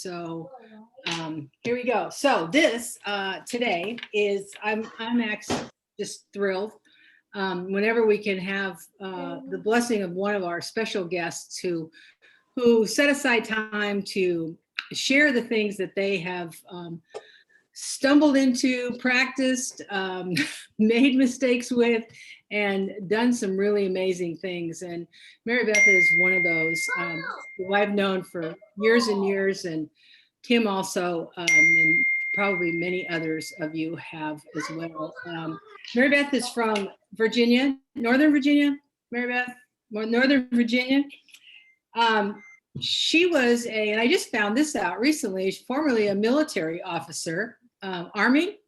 So here we go. So this today is I'm actually just thrilled whenever we can have the blessing of one of our special guests who set aside time to share the things that they have stumbled into, practiced, made mistakes with, and done some really amazing things. And Mary Beth is one of those who I've known for years and years, and Tim also, and probably many others of you have as well. Mary Beth is from Virginia, Northern Virginia. Mary Beth, Northern Virginia. She was and I just found this out recently, formerly a military officer, Army.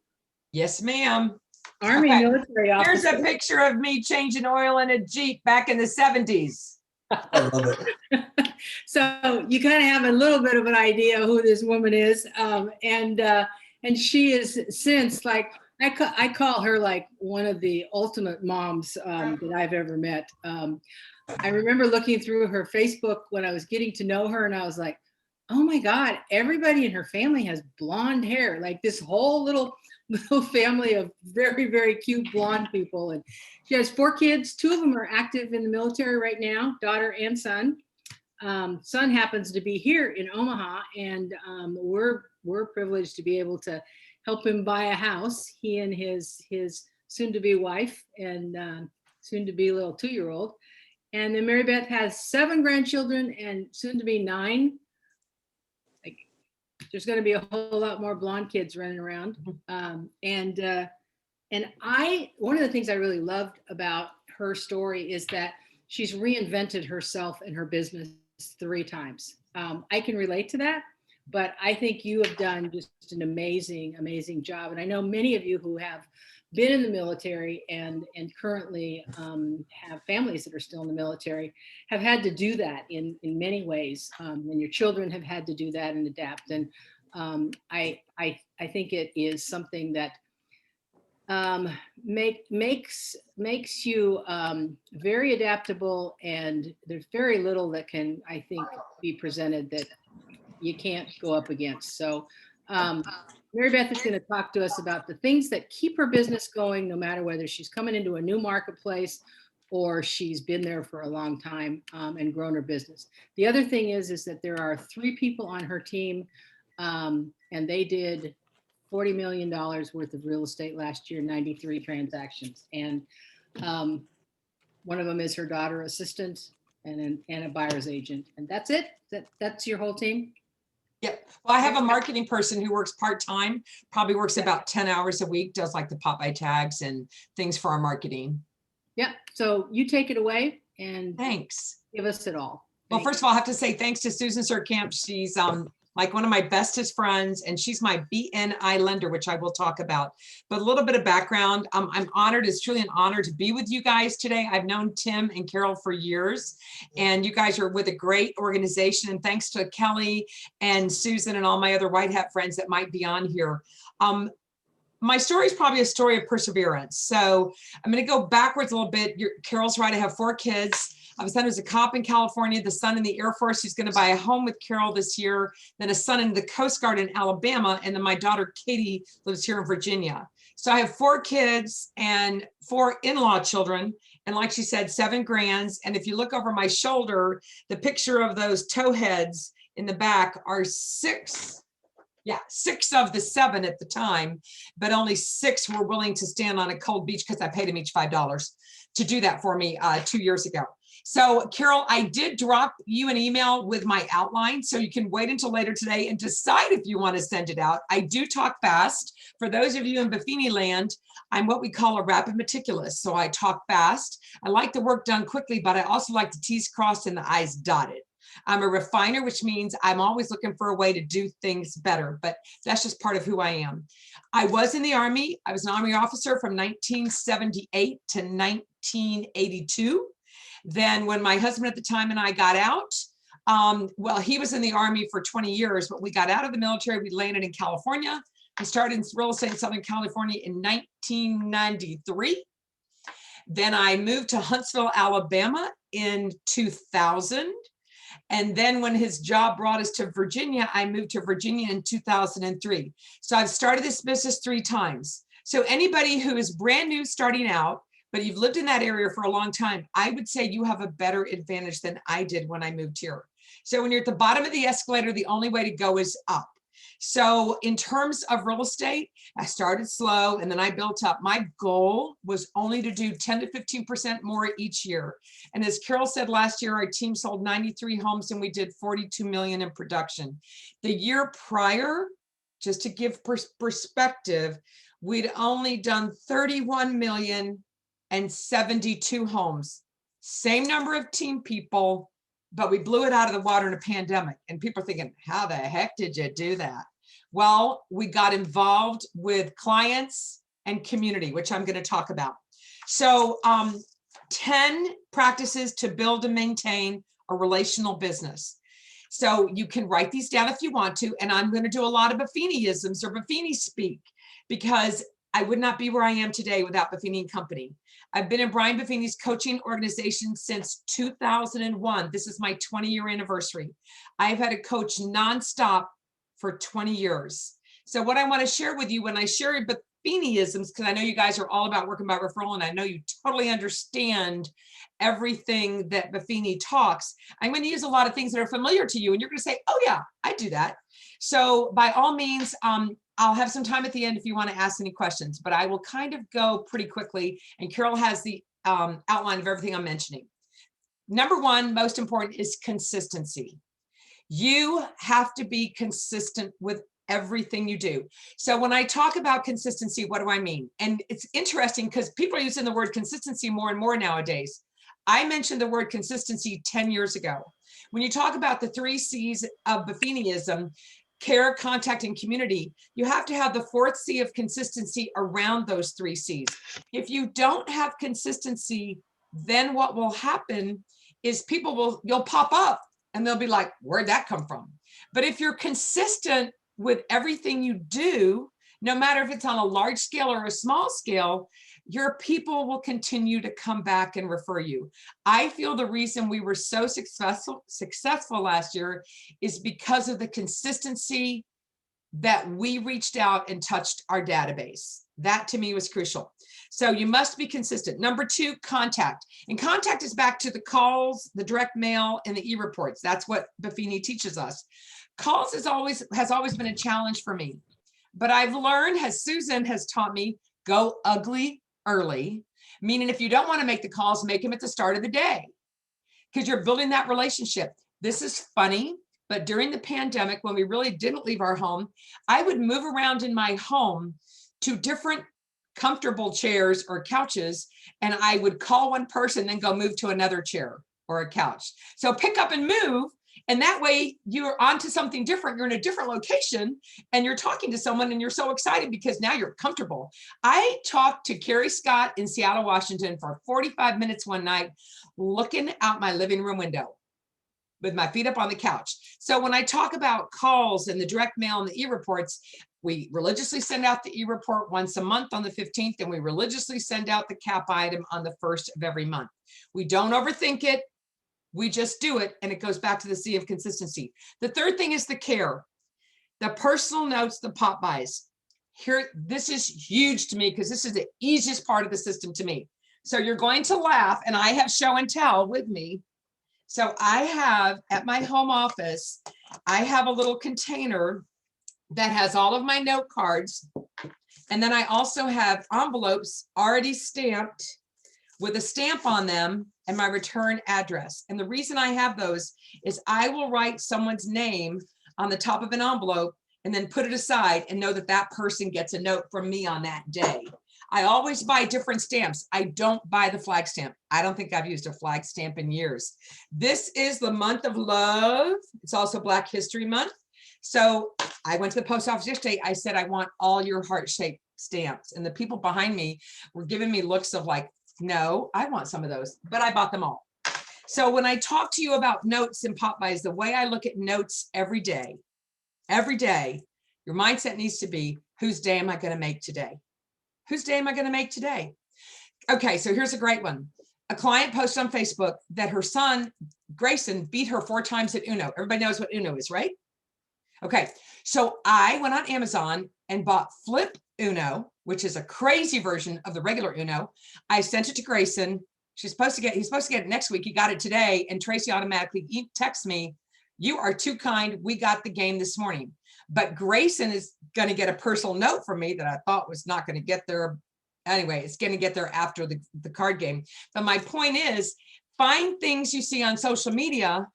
Yes, ma'am. Army Okay. military officer. Here's a picture of me changing oil in a Jeep back in the 70s. I love it. So you kind of have a little bit of an idea who this woman is, and she is since like I call her like one of the ultimate moms that I've ever met. I remember looking through her Facebook when I was getting to know her, and I was like, oh my God, everybody in her family has blonde hair, like this whole little family of very, very cute blonde people. And she has 4 kids. 2 of them are active in the military right now, daughter and son. Son happens to be here in Omaha, and we're privileged to be able to help him buy a house. He and his soon-to-be wife and soon-to-be little 2-year-old. And then Mary Beth has 7 grandchildren and soon-to-be 9. Like, there's going to be a whole lot more blonde kids running around. And one of the things I really loved about her story is that she's reinvented herself and her business 3 times. I can relate to that, but I think you have done just an amazing, amazing job. And I know many of you who have been in the military and currently have families that are still in the military have had to do that in many ways. And your children have had to do that and adapt. And I think it is something that makes you very adaptable, and there's very little that can, I think, be presented that you can't go up against. So Mary Beth is going to talk to us about the things that keep her business going, no matter whether she's coming into a new marketplace or she's been there for a long time and grown her business. The other thing is that there are 3 people on her team, and they did $40 million worth of real estate last year, 93 transactions. And one of them is her daughter assistant and a buyer's agent. And that's it. That's your whole team? Yep. Well, I have a marketing person who works part-time, probably works about 10 hours a week, does like the pop-by tags and things for our marketing. Yep. So you take it away and thanks. Give us it all. Well, first of all, I have to say thanks to Susan Surkamp. She's like one of my bestest friends, and she's my BNI lender, which I will talk about. But a little bit of background, I'm honored. It's truly an honor to be with you guys today. I've known Tim and Carol for years, and you guys are with a great organization. And thanks to Kelly and Susan and all my other White Hat friends that might be on here. My story is probably a story of perseverance. So I'm going to go backwards a little bit. Carol's right. I have 4 kids. I have a son who's a cop in California, the son in the Air Force who's going to buy a home with Carol this year, then a son in the Coast Guard in Alabama, and then my daughter Katie lives here in Virginia. So I have 4 kids and 4 in-law children, and like she said, 7 grands. And if you look over my shoulder, the picture of those toe heads in the back are 6. Yeah, 6 of the 7 at the time, but only 6 were willing to stand on a cold beach because I paid them each $5 to do that for me 2 years ago. So Carol, I did drop you an email with my outline, so you can wait until later today and decide if you want to send it out. I do talk fast. For those of you in Buffini land, I'm what we call a rapid meticulous. So I talk fast. I like the work done quickly, but I also like the T's crossed and the I's dotted. I'm a refiner, which means I'm always looking for a way to do things better, but that's just part of who I am. I was in the Army. I was an Army officer from 1978 to 1982. Then when my husband at the time and I got out, well, he was in the Army for 20 years, but we got out of the military. We landed in California. I started in real estate in Southern California in 1993. Then I moved to Huntsville, Alabama in 2000. And then when his job brought us to Virginia, I moved to Virginia in 2003. So I've started this business 3 times. So anybody who is brand new starting out, but you've lived in that area for a long time, I would say you have a better advantage than I did when I moved here. So when you're at the bottom of the escalator, the only way to go is up. So in terms of real estate, I started slow and then I built up. My goal was only to do 10 to 15% more each year. And as Carol said, last year, our team sold 93 homes and we did 42 million in production. The year prior, just to give perspective, we'd only done 31 million and 72 homes. Same number of team people, but we blew it out of the water in a pandemic. And people are thinking, how the heck did you do that? Well, we got involved with clients and community, which I'm going to talk about. So 10 practices to build and maintain a relational business. So you can write these down if you want to, and I'm going to do a lot of Buffini-isms or Buffini speak, because I would not be where I am today without Buffini & Company. I've been in Brian Buffini's coaching organization since 2001. This is my 20-year anniversary. I've had a coach nonstop for 20 years. So what I want to share with you when I share Buffini-isms, because I know you guys are all about working by referral, and I know you totally understand everything that Buffini talks, I'm going to use a lot of things that are familiar to you, and you're going to say, oh yeah, I do that. So by all means, I'll have some time at the end if you want to ask any questions, but I will kind of go pretty quickly, and Carol has the outline of everything I'm mentioning. Number one, most important, is consistency. You have to be consistent with everything you do. So when I talk about consistency, what do I mean? And it's interesting because people are using the word consistency more and more nowadays. I mentioned the word consistency 10 years ago. When you talk about the 3 C's of Buffiniism, care, contact, and community, you have to have the 4th C of consistency around those 3 C's. If you don't have consistency, then what will happen is you'll pop up and they'll be like, where'd that come from? But if you're consistent with everything you do, no matter if it's on a large scale or a small scale, your people will continue to come back and refer you. I feel the reason we were so successful last year is because of the consistency that we reached out and touched our database. That to me was crucial. So you must be consistent. Number 2, contact. And contact is back to the calls, the direct mail, and the e-reports. That's what Buffini teaches us. Calls has always been a challenge for me. But I've learned, as Susan has taught me, go ugly early, meaning if you don't want to make the calls, make them at the start of the day, because you're building that relationship. This is funny, but during the pandemic, when we really didn't leave our home, I would move around in my home to different comfortable chairs or couches, and I would call one person, then go move to another chair or a couch. So pick up and move. And that way you're onto something different. You're in a different location and you're talking to someone and you're so excited because now you're comfortable. I talked to Carrie Scott in Seattle, Washington for 45 minutes one night, looking out my living room window with my feet up on the couch. So when I talk about calls and the direct mail and the e-reports, we religiously send out the e-report once a month on the 15th, and we religiously send out the cap item on the 1st of every month. We don't overthink it. We just do it, and it goes back to the C of consistency. The 3rd thing is the care, the personal notes, the pop buys. Here, this is huge to me because this is the easiest part of the system to me. So you're going to laugh, and I have show and tell with me. So I have at my home office, I have a little container that has all of my note cards. And then I also have envelopes already stamped with a stamp on them and my return address. And the reason I have those is I will write someone's name on the top of an envelope and then put it aside and know that that person gets a note from me on that day. I always buy different stamps. I don't buy the flag stamp. I don't think I've used a flag stamp in years. This is the month of love. It's also Black History Month. So I went to the post office yesterday. I said, I want all your heart-shaped stamps. And the people behind me were giving me looks of like, no, I want some of those, but I bought them all. So when I talk to you about notes and pop buys, the way I look at notes every day, your mindset needs to be, whose day am I going to make today? Whose day am I going to make today? Okay, so here's a great one. A client posted on Facebook that her son Grayson beat her 4 times at Uno. Everybody knows what Uno is, right? Okay, so I went on Amazon and bought Flip Uno, which is a crazy version of the regular Uno. I sent it to Grayson. He's supposed to get it next week. He got it today, and Tracy automatically texts me, "You are too kind. We got the game this morning." But Grayson is going to get a personal note from me that I thought was not going to get there. Anyway, it's going to get there after the card game. But my point is, find things you see on social media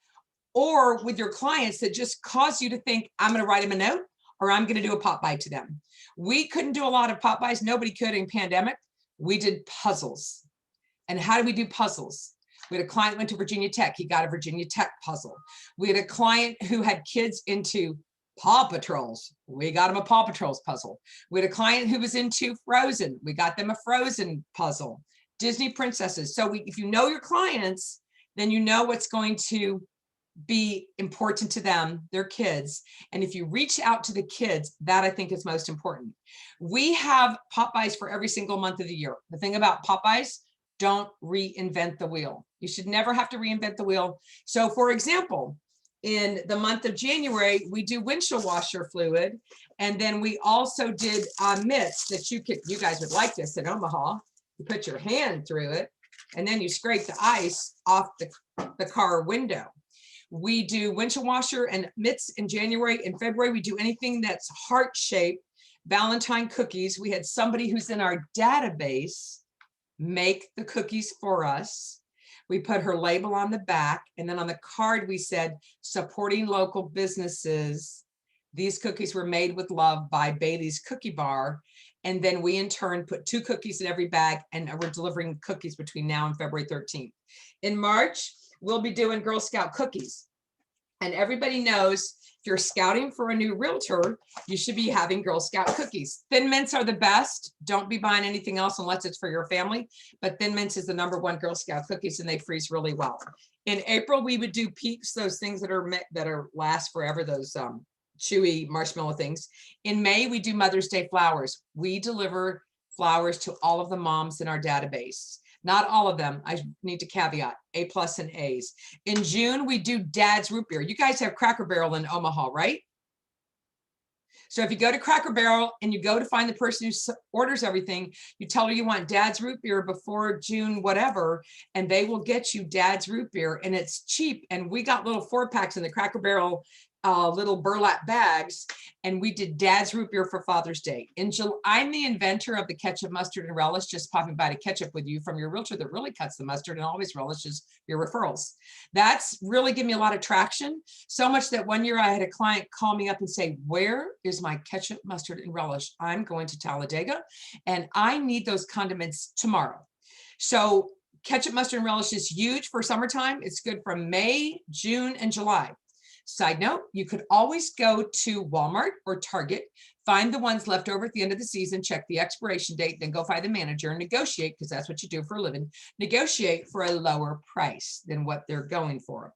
or with your clients that just cause you to think, I'm going to write them a note or I'm going to do a pop by to them. We couldn't do a lot of pop bys. Nobody could in pandemic. We did puzzles. And how do we do puzzles? We had a client went to Virginia Tech. He got a Virginia Tech puzzle. We had a client who had kids into Paw Patrols. We got him a Paw Patrols puzzle. We had a client who was into Frozen. We got them a Frozen puzzle. Disney princesses. So if you know your clients, then you know what's going to be important to them, their kids. And if you reach out to the kids, that I think is most important. We have pop bys for every single month of the year. The thing about pop bys, don't reinvent the wheel. You should never have to reinvent the wheel. So for example, in the month of January, we do windshield washer fluid. And then we also did mitts that you guys would like this in Omaha. You put your hand through it and then you scrape the ice off the car window. We do windshield washer and mitts in January. In February, we do anything that's heart-shaped, Valentine cookies. We had somebody who's in our database make the cookies for us. We put her label on the back, and then on the card we said, supporting local businesses. These cookies were made with love by Bailey's Cookie Bar. And then we in turn put 2 cookies in every bag, and we're delivering cookies between now and February 13th. In March, we'll be doing Girl Scout cookies. And everybody knows if you're scouting for a new realtor, you should be having Girl Scout cookies. Thin Mints are the best. Don't be buying anything else unless it's for your family. But Thin Mints is the #1 Girl Scout cookies, and they freeze really well. In April, we would do Peeps, those things that are last forever, those chewy marshmallow things. In May, we do Mother's Day flowers. We deliver flowers to all of the moms in our database. Not all of them. I need to caveat A+ and A's. In June, we do Dad's Root Beer. You guys have Cracker Barrel in Omaha, right? So if you go to Cracker Barrel and you go to find the person who orders everything, you tell her you want Dad's Root Beer before June, whatever, and they will get you Dad's Root Beer, and it's cheap. And we got little 4-packs in the Cracker Barrel little burlap bags, and we did Dad's Root Beer for Father's Day. In July, I'm the inventor of the ketchup, mustard, and relish, just popping by to catch up with you from your realtor that really cuts the mustard and always relishes your referrals. That's really given me a lot of traction, so much that one year I had a client call me up and say, where is my ketchup, mustard, and relish? I'm going to Talladega, and I need those condiments tomorrow. So ketchup, mustard, and relish is huge for summertime. It's good from May, June, and July. Side note, you could always go to Walmart or Target, find the ones left over at the end of the season, check the expiration date, then go find the manager and negotiate, because that's what you do for a living, negotiate for a lower price than what they're going for.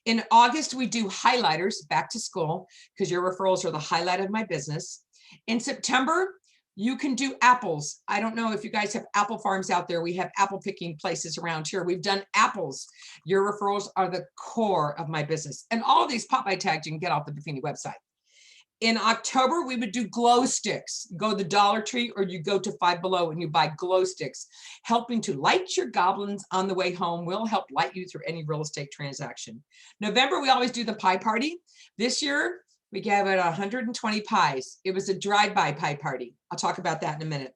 In August, we do highlighters, back to school, because your referrals are the highlight of my business. In September, you can do apples. I don't know if you guys have apple farms out there. We have apple picking places around here. We've done apples. Your referrals are the core of my business. And all of these pop-by tags you can get off the Buffini website. In October, we would do glow sticks. You go to the Dollar Tree or you go to Five Below and you buy glow sticks. Helping to light your goblins on the way home will help light you through any real estate transaction. November, we always do the pie party. This year, we gave out 120 pies. It was a drive-by pie party. I'll talk about that in a minute.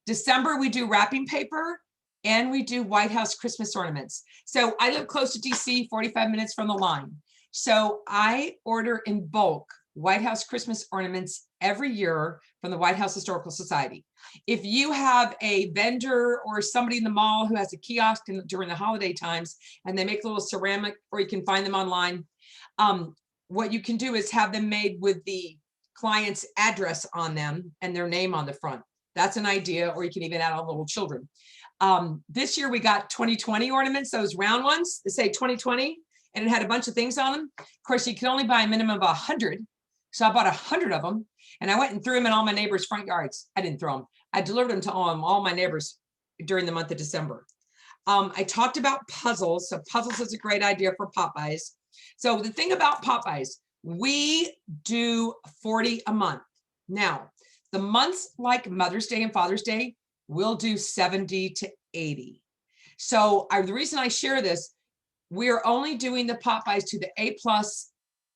December, we do wrapping paper and we do White House Christmas ornaments. So I live close to DC, 45 minutes from the line. So I order in bulk White House Christmas ornaments every year from the White House Historical Society. If you have a vendor or somebody in the mall who has a kiosk during the holiday times and they make little ceramic, or you can find them online, what you can do is have them made with the client's address on them and their name on the front. That's an idea, or you can even add on little children. This year we got 2020 ornaments, those round ones that say 2020, and it had a bunch of things on them. Of course, you can only buy a minimum of 100. So I bought 100 of them and I went and threw them in all my neighbors' front yards. I didn't throw them. I delivered them to all my neighbors during the month of December. I talked about puzzles. So puzzles is a great idea for Popeyes. So the thing about Popeyes, we do 40 a month. Now, the months like Mother's Day and Father's Day, we'll do 70 to 80. So the reason I share this, we're only doing the Popeyes to the A+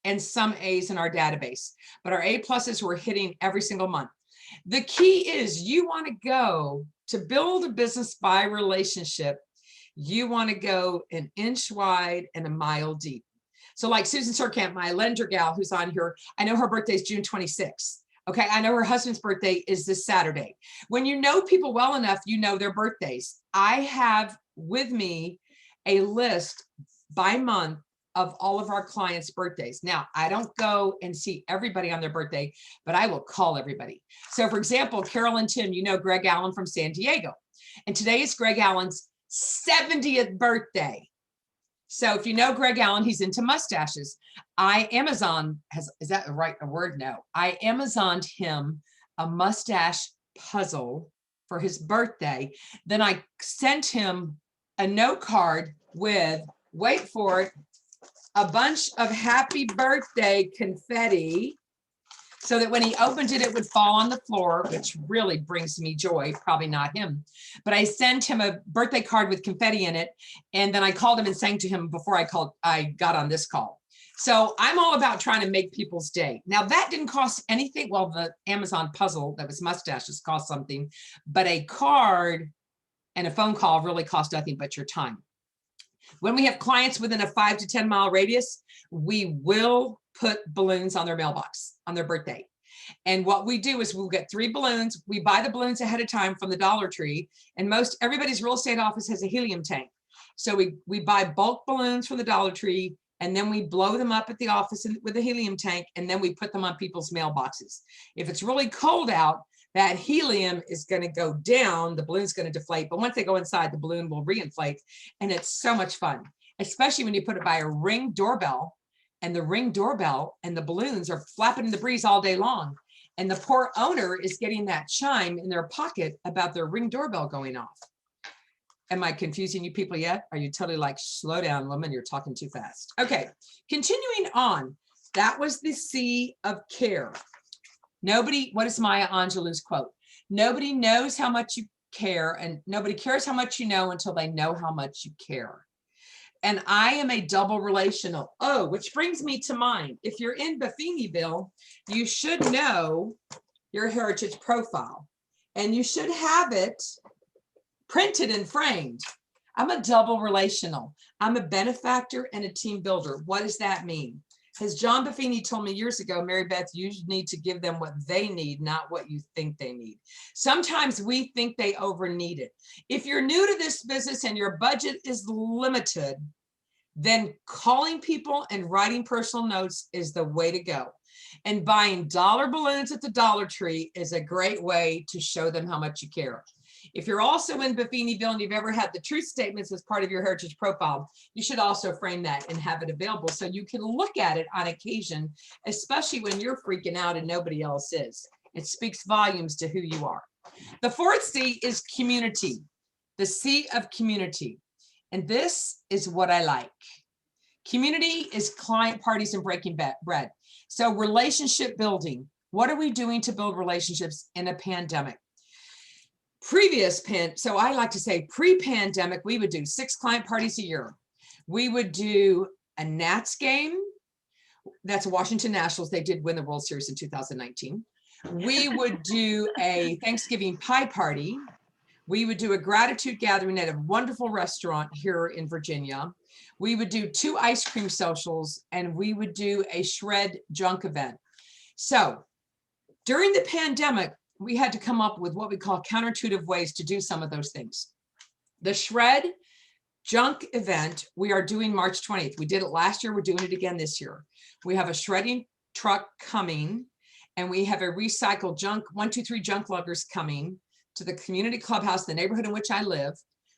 and some A's in our database, but our A+ we're hitting every single month. The key is you want to go to build a business by relationship. You want to go an inch wide and a mile deep. So like Susan Surkamp, my lender gal who's on here, I know her birthday is June 26th. Okay, I know her husband's birthday is this Saturday. When you know people well enough, you know their birthdays. I have with me a list by month of all of our clients' birthdays. Now, I don't go and see everybody on their birthday, but I will call everybody. So for example, Carol and Tim, you know Greg Allen from San Diego. And today is Greg Allen's 70th birthday. So if you know Greg Allen, he's into mustaches. I Amazon is that the right word? No. I Amazoned him a mustache puzzle for his birthday. Then I sent him a note card with, wait for it, a bunch of happy birthday confetti so that when he opened it, it would fall on the floor, which really brings me joy, probably not him. But I sent him a birthday card with confetti in it. And then I called him and sang to him before I got on this call. So I'm all about trying to make people's day. Now that didn't cost anything. Well, the Amazon puzzle that was mustaches cost something, but a card and a phone call really cost nothing but your time. When we have clients within a 5 to 10 mile radius, we will put balloons on their mailbox on their birthday. And what we do is we'll get 3 balloons. We buy the balloons ahead of time from the Dollar Tree, and everybody's real estate office has a helium tank. So we buy bulk balloons from the Dollar Tree, and then we blow them up at the office with a helium tank, and then we put them on people's mailboxes. If it's really cold out, that helium is going to go down, the balloon's going to deflate, but once they go inside, the balloon will reinflate, and it's so much fun, especially when you put it by a Ring doorbell, and the Ring doorbell and the balloons are flapping in the breeze all day long, and the poor owner is getting that chime in their pocket about their Ring doorbell going off. Am I confusing you people yet? Are you totally like, slow down, woman, you're talking too fast? Okay, continuing on, that was the C of care. Nobody, what is Maya Angelou's quote? Nobody knows how much you care, and nobody cares how much you know until they know how much you care. And I am a double relational. Oh, which brings me to mind. If you're in Buffiniville, you should know your heritage profile, and you should have it printed and framed. I'm a double relational. I'm a benefactor and a team builder. What does that mean? As John Buffini told me years ago, Mary Beth, you need to give them what they need, not what you think they need. Sometimes we think they over need it. If you're new to this business and your budget is limited, then calling people and writing personal notes is the way to go. And buying dollar balloons at the Dollar Tree is a great way to show them how much you care. If you're also in Buffiniville and you've ever had the truth statements as part of your heritage profile, you should also frame that and have it available so you can look at it on occasion, especially when you're freaking out and nobody else is. It speaks volumes to who you are. The fourth C is community, the C of community. And this is what I like. Community is client parties and breaking bread. So relationship building. What are we doing to build relationships in a pandemic? So I like to say pre-pandemic, we would do 6 client parties a year. We would do a Nats game. That's Washington Nationals. They did win the World Series in 2019. We would do a Thanksgiving pie party. We would do a gratitude gathering at a wonderful restaurant here in Virginia. We would do 2 ice cream socials, and we would do a shred junk event. So during the pandemic, we had to come up with what we call counterintuitive ways to do some of those things. The shred junk event, we are doing March 20th. We did it last year. We're doing it again this year. We have a shredding truck coming, and we have a recycled junk, 123 junk luggers coming to the community clubhouse, the neighborhood in which I live.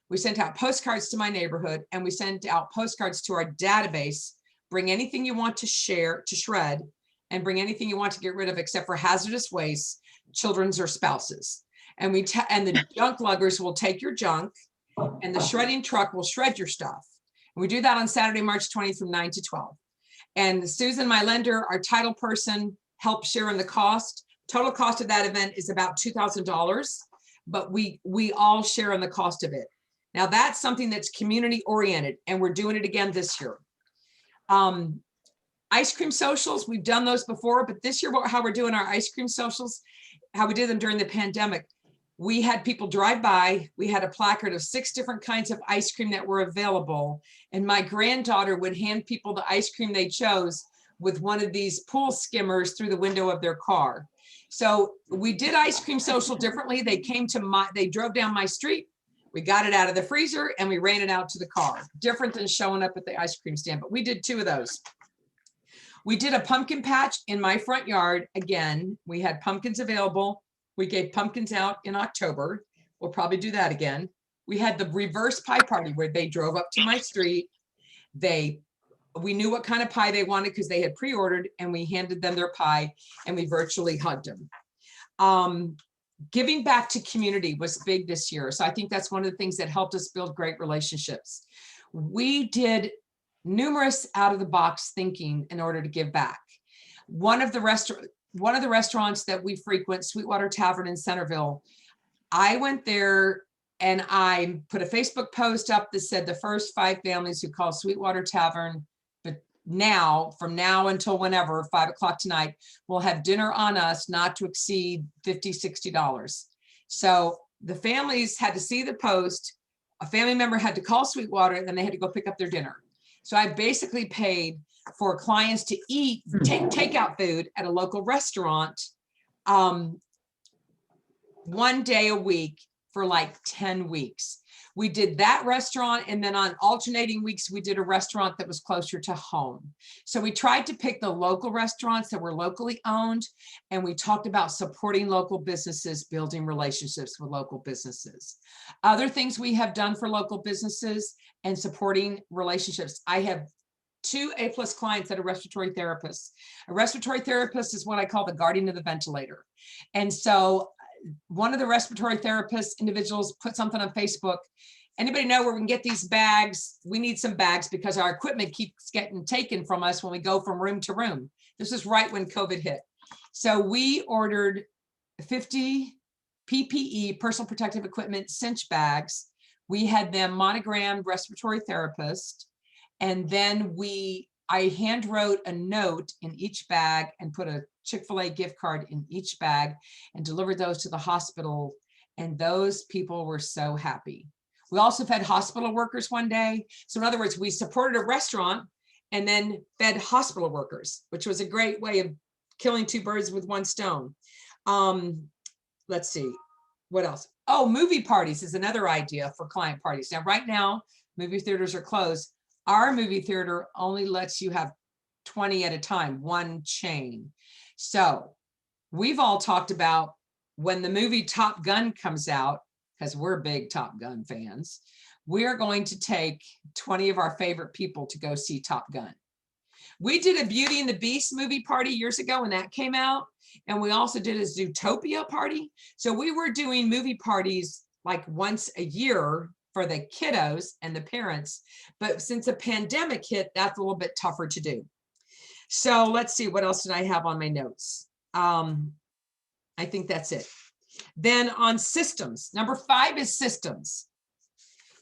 We sent out postcards to my neighborhood, and we sent out postcards to our database. Bring anything you want to share, to shred, and bring anything you want to get rid of except for hazardous waste, children's or spouses. And the junk luggers will take your junk, and the shredding truck will shred your stuff. And we do that on Saturday, March 20th from 9 to 12. And Susan, my lender, our title person, helps share in the cost. Total cost of that event is about $2,000, but we all share in the cost of it. Now that's something that's community oriented, and we're doing it again this year. Ice cream socials, we've done those before, but this year, how we're doing our ice cream socials, how we did them during the pandemic, we had people drive by, we had a placard of 6 different kinds of ice cream that were available, and my granddaughter would hand people the ice cream they chose with one of these pool skimmers through the window of their car. So we did ice cream social differently. They drove down my street, we got it out of the freezer, and we ran it out to the car. Different than showing up at the ice cream stand, but we did 2 of those. We did a pumpkin patch in my front yard. Again, we had pumpkins available. We gave pumpkins out in October. We'll probably do that again. We had the reverse pie party where they drove up to my street. We knew what kind of pie they wanted because they had pre-ordered, and we handed them their pie and we virtually hugged them. Giving back to community was big this year. So I think that's one of the things that helped us build great relationships. We did numerous out of the box thinking in order to give back. One of the restaurants that we frequent, Sweetwater Tavern in Centerville, I went there and I put a Facebook post up that said the first 5 families who call Sweetwater Tavern, but from now until whenever, 5 o'clock tonight, will have dinner on us not to exceed $50, $60. So the families had to see the post, a family member had to call Sweetwater, and then they had to go pick up their dinner. So I basically paid for clients to eat, take takeout food at a local restaurant 1 day a week for like 10 weeks. We did that restaurant, and then on alternating weeks, we did a restaurant that was closer to home. So we tried to pick the local restaurants that were locally owned, and we talked about supporting local businesses, building relationships with local businesses. Other things we have done for local businesses and supporting relationships. I have 2 A+ clients that are respiratory therapists. A respiratory therapist is what I call the guardian of the ventilator. And so one of the respiratory therapist individuals put something on Facebook. Anybody know where we can get these bags? We need some bags because our equipment keeps getting taken from us when we go from room to room. This is right when COVID hit. So we ordered 50 PPE, personal protective equipment, cinch bags. We had them monogrammed respiratory therapist. And then I hand wrote a note in each bag and put a Chick-fil-A gift card in each bag and delivered those to the hospital. And those people were so happy. We also fed hospital workers one day. So in other words, we supported a restaurant and then fed hospital workers, which was a great way of killing 2 birds with 1 stone. Let's see, what else? Oh, movie parties is another idea for client parties. Now, right now, movie theaters are closed. Our movie theater only lets you have 20 at a time, 1 chain. So we've all talked about when the movie Top Gun comes out, because we're big Top Gun fans, we're going to take 20 of our favorite people to go see Top Gun. We did a Beauty and the Beast movie party years ago when that came out. And we also did a Zootopia party. So we were doing movie parties like once a year for the kiddos and the parents. But since the pandemic hit, that's a little bit tougher to do. So let's see, what else did I have on my notes? I think that's it. Then on systems, number 5 is systems.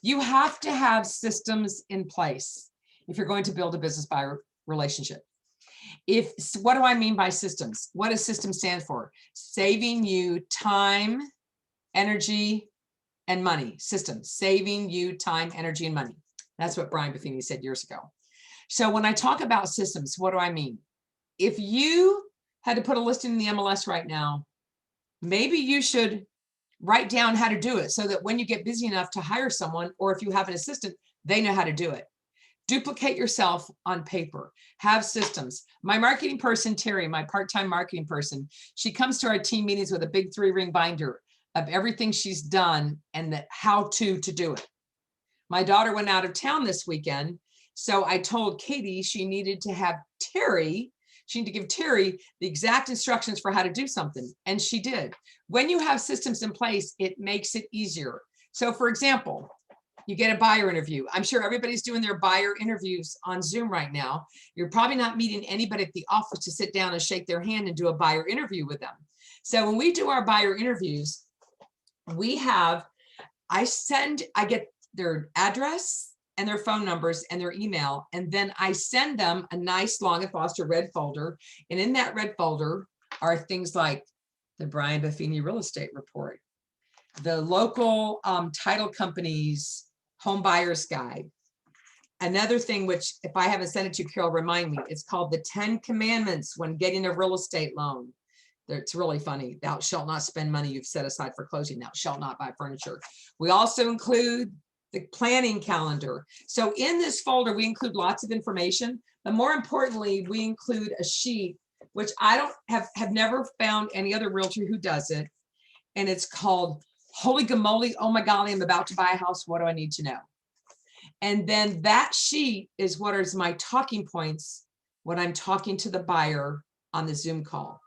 You have to have systems in place if you're going to build a business by relationship. What do I mean by systems? What does system stand for? Saving you time, energy, and money. Systems, saving you time, energy, and money. That's what Brian Buffini said years ago. So when I talk about systems, what do I mean? If you had to put a listing in the MLS right now, maybe you should write down how to do it so that when you get busy enough to hire someone, or if you have an assistant, they know how to do it. Duplicate yourself on paper, have systems. My marketing person, Terry, my part-time marketing person, she comes to our team meetings with a big 3-ring binder of everything she's done and the how-to do it. My daughter went out of town this weekend. So I told Katie she needed to have Terry, she needed to give Terry the exact instructions for how to do something. And she did. When you have systems in place, it makes it easier. So for example, You get a buyer interview. I'm sure everybody's doing their buyer interviews on Zoom right now. You're probably not meeting anybody at the office to sit down and shake their hand and do a buyer interview with them. So when we do our buyer interviews, I get their address and their phone numbers and their email, and then I send them a nice long and Foster red folder. And in that red folder are things like the Brian Buffini real estate report, the local title company's home buyer's guide. Another thing, which if I haven't sent it to you, Carol, remind me, it's called the 10 Commandments when getting a real estate loan. It's really funny. Thou shalt not spend money you've set aside for closing. Thou shalt not buy furniture. We also include the planning calendar. So in this folder, we include lots of information, but more importantly, we include a sheet, which I don't have never found any other realtor who does it. And it's called Holy Gamoly, oh my golly, I'm about to buy a house. What do I need to know? And then that sheet is what is my talking points when I'm talking to the buyer on the Zoom call.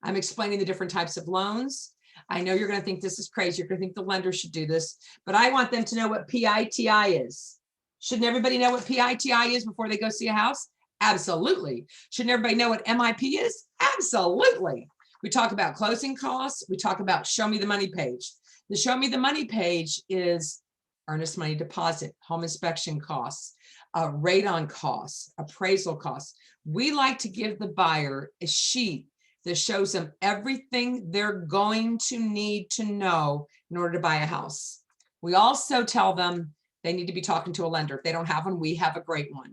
I'm explaining the different types of loans. I know you're going to think this is crazy. You're going to think the lender should do this, but I want them to know what PITI is. Shouldn't everybody know what PITI is before they go see a house? Absolutely. Shouldn't everybody know what MIP is? Absolutely. We talk about closing costs. We talk about show me the money page. The show me the money page is earnest money deposit, home inspection costs, radon costs, appraisal costs. We like to give the buyer a sheet that shows them everything they're going to need to know in order to buy a house. We also tell them they need to be talking to a lender. If they don't have one, we have a great one.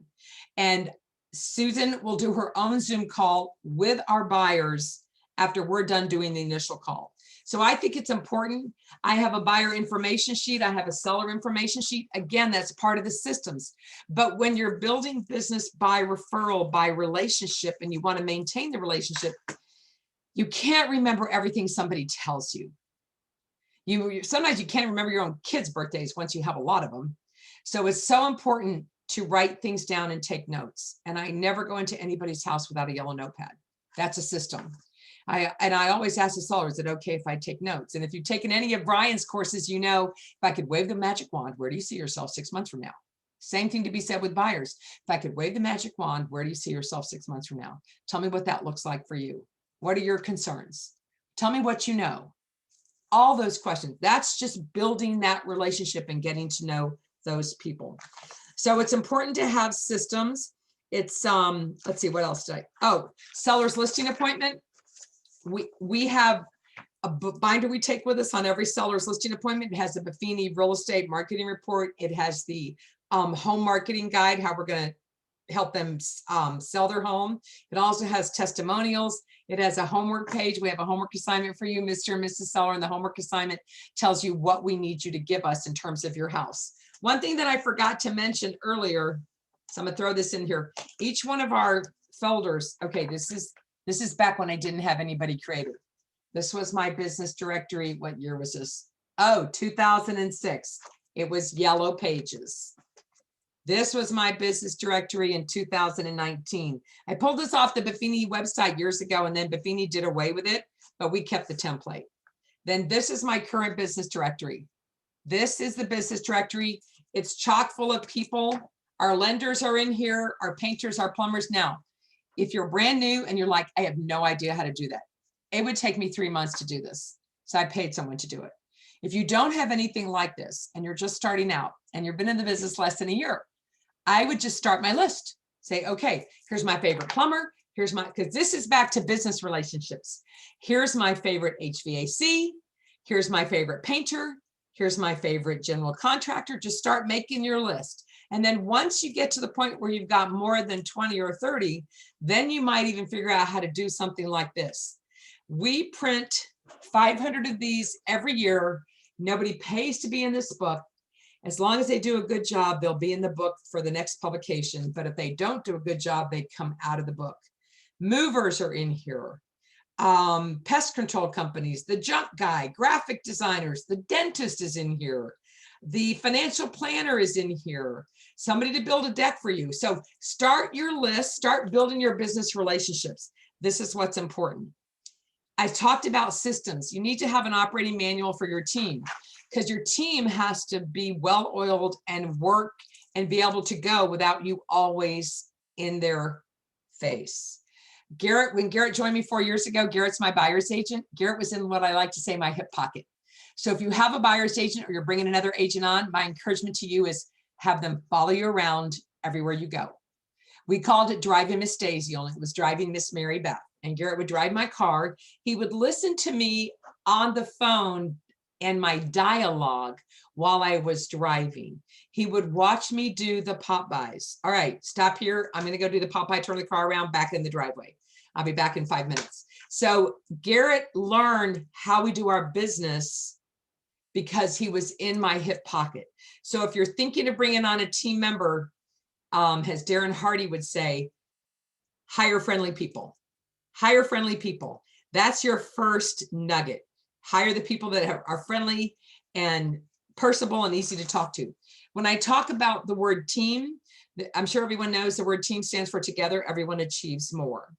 And Susan will do her own Zoom call with our buyers after we're done doing the initial call. So I think it's important. I have a buyer information sheet. I have a seller information sheet. Again, that's part of the systems. But when you're building business by referral, by relationship, and you want to maintain the relationship, you can't remember everything somebody tells you. Sometimes you can't remember your own kids' birthdays once you have a lot of them. So it's so important to write things down and take notes. And I never go into anybody's house without a yellow notepad. That's a system. I always ask the seller, is it okay if I take notes? And if you've taken any of Brian's courses, you know, if I could wave the magic wand, where do you see yourself 6 months from now? Same thing to be said with buyers. If I could wave the magic wand, where do you see yourself 6 months from now? Tell me what that looks like for you. What are your concerns? Tell me what you know. All those questions. That's just building that relationship and getting to know those people. So it's important to have systems. It's, let's see, what else did seller's listing appointment. We have a binder we take with us on every seller's listing appointment. It has the Buffini real estate marketing report. It has the home marketing guide, how we're going to help them sell their home. It also has testimonials. It has a homework page. We have a homework assignment for you, Mr. and Mrs. Seller, and the homework assignment tells you what we need you to give us in terms of your house. One thing that I forgot to mention earlier, so I'm gonna throw this in here. Each one of our folders, okay, this is back when I didn't have anybody created. This was my business directory. What year was this? Oh, 2006. It was yellow pages. This was my business directory in 2019. I pulled this off the Buffini website years ago, and then Buffini did away with it, but we kept the template. Then this is my current business directory. This is the business directory. It's chock full of people. Our lenders are in here, our painters, our plumbers. Now, if you're brand new and you're like, I have no idea how to do that, it would take me 3 months to do this. So I paid someone to do it. If you don't have anything like this and you're just starting out and you've been in the business less than a year, I would just start my list. Say, okay, here's my favorite plumber. Here's my, because this is back to business relationships. Here's my favorite HVAC. Here's my favorite painter. Here's my favorite general contractor. Just start making your list. And then once you get to the point where you've got more than 20 or 30, then you might even figure out how to do something like this. We print 500 of these every year. Nobody pays to be in this book. As long as they do a good job, they'll be in the book for the next publication. But if they don't do a good job, they come out of the book. Movers are in here. Pest control companies, the junk guy, graphic designers, the dentist is in here. The financial planner is in here. Somebody to build a deck for you. So start your list, start building your business relationships. This is what's important. I talked about systems. You need to have an operating manual for your team. because your team has to be well-oiled and work and be able to go without you always in their face. Garrett, when Garrett joined me 4 years ago, Garrett's my buyer's agent. Garrett was in what I like to say, my hip pocket. So if you have a buyer's agent or you're bringing another agent on, my encouragement to you is have them follow you around everywhere you go. We called it Driving Miss Daisy, only it was Driving Miss Mary Beth. And Garrett would drive my car. He would listen to me on the phone and my dialogue while I was driving. He would watch me do the pop buys. All right, stop here. I'm going to go do the pop buy, turn the car around, back in the driveway. I'll be back in 5 minutes. So Garrett learned how we do our business because he was in my hip pocket. So if you're thinking of bringing on a team member, as Darren Hardy would say, hire friendly people. Hire friendly people. That's your first nugget. Hire the people that are friendly and personable and easy to talk to. When I talk about the word team, I'm sure everyone knows the word team stands for together, everyone achieves more.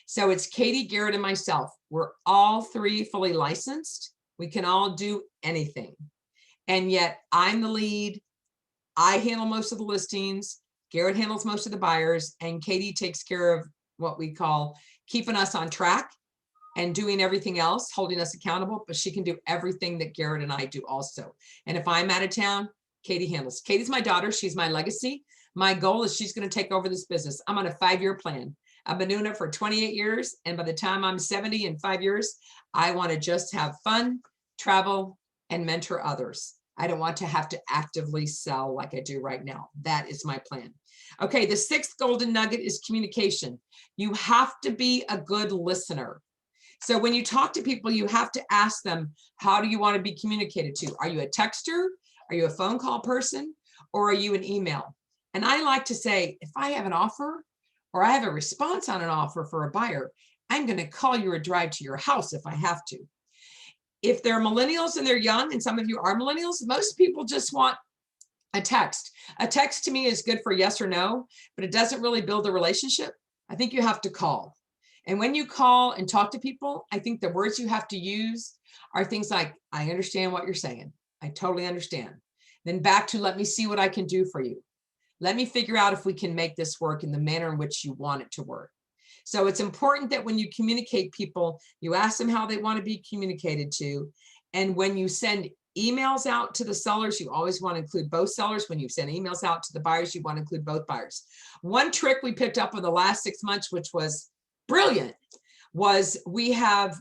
So it's Katie, Garrett, and myself. We're all three fully licensed. We can all do anything. And yet I'm the lead. I handle most of the listings. Garrett handles most of the buyers, and Katie takes care of what we call keeping us on track and doing everything else, holding us accountable, but she can do everything that Garrett and I do also. And if I'm out of town, Katie handles. Katie's my daughter. She's my legacy. My goal is she's going to take over this business. I'm on a 5-year plan. I've been doing it for 28 years. And by the time I'm 70 in 5 years, I want to just have fun, travel, and mentor others. I don't want to have to actively sell like I do right now. That is my plan. Okay, the 6th golden nugget is communication. You have to be a good listener. So when you talk to people, you have to ask them, how do you want to be communicated to? Are you a texter? Are you a phone call person? Or are you an email? And I like to say, if I have an offer or I have a response on an offer for a buyer, I'm going to call you or drive to your house if I have to. If they're millennials and they're young, and some of you are millennials, most people just want a text. A text to me is good for yes or no, but it doesn't really build a relationship. I think you have to call. And when you call and talk to people, I think the words you have to use are things like, I understand what you're saying. I totally understand. Then back to, let me see what I can do for you. Let me figure out if we can make this work in the manner in which you want it to work. So it's important that when you communicate people, you ask them how they want to be communicated to. And when you send emails out to the sellers, you always want to include both sellers. When you send emails out to the buyers, you want to include both buyers. One trick we picked up in the last 6 months, which was brilliant, was we have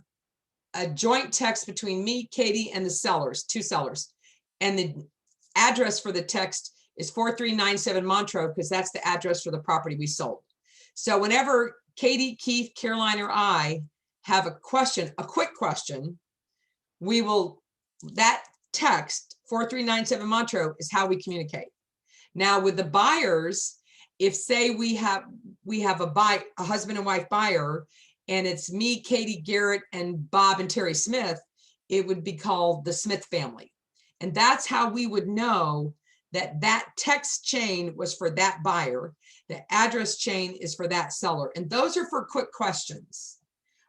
a joint text between me, Katie, and the sellers, 2 sellers. And the address for the text is 4397 Montreux, because that's the address for the property we sold. So whenever Katie, Keith, Caroline, or I have a question, a quick question, we will, that text 4397 Montreux is how we communicate. Now with the buyers, if say we have a husband and wife buyer, and it's me, Katie, Garrett, and Bob and Terry Smith, it would be called the Smith family. And that's how we would know that that text chain was for that buyer. The address chain is for that seller. And those are for quick questions.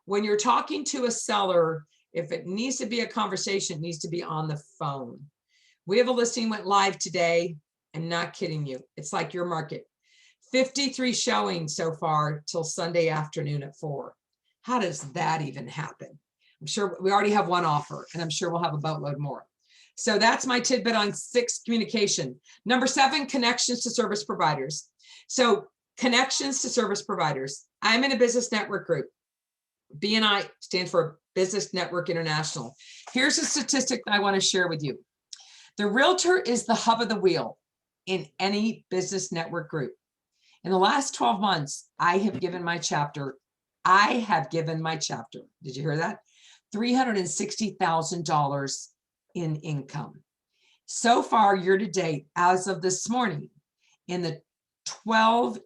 When you're talking to a seller, if it needs to be a conversation, it needs to be on the phone. We have a listing went live today. I'm not kidding you. It's like your market. 53 showings so far till Sunday afternoon at 4. How does that even happen? I'm sure we already have 1 offer, and I'm sure we'll have a boatload more. So that's my tidbit on 6, communication. Number 7, connections to service providers. So connections to service providers. I'm in a business network group. BNI stands for Business Network International. Here's a statistic that I want to share with you. The realtor is the hub of the wheel in any business network group. In the last 12 months, I have given my chapter, did you hear that? $360,000 in income. So far, year to date, as of this morning, in the 11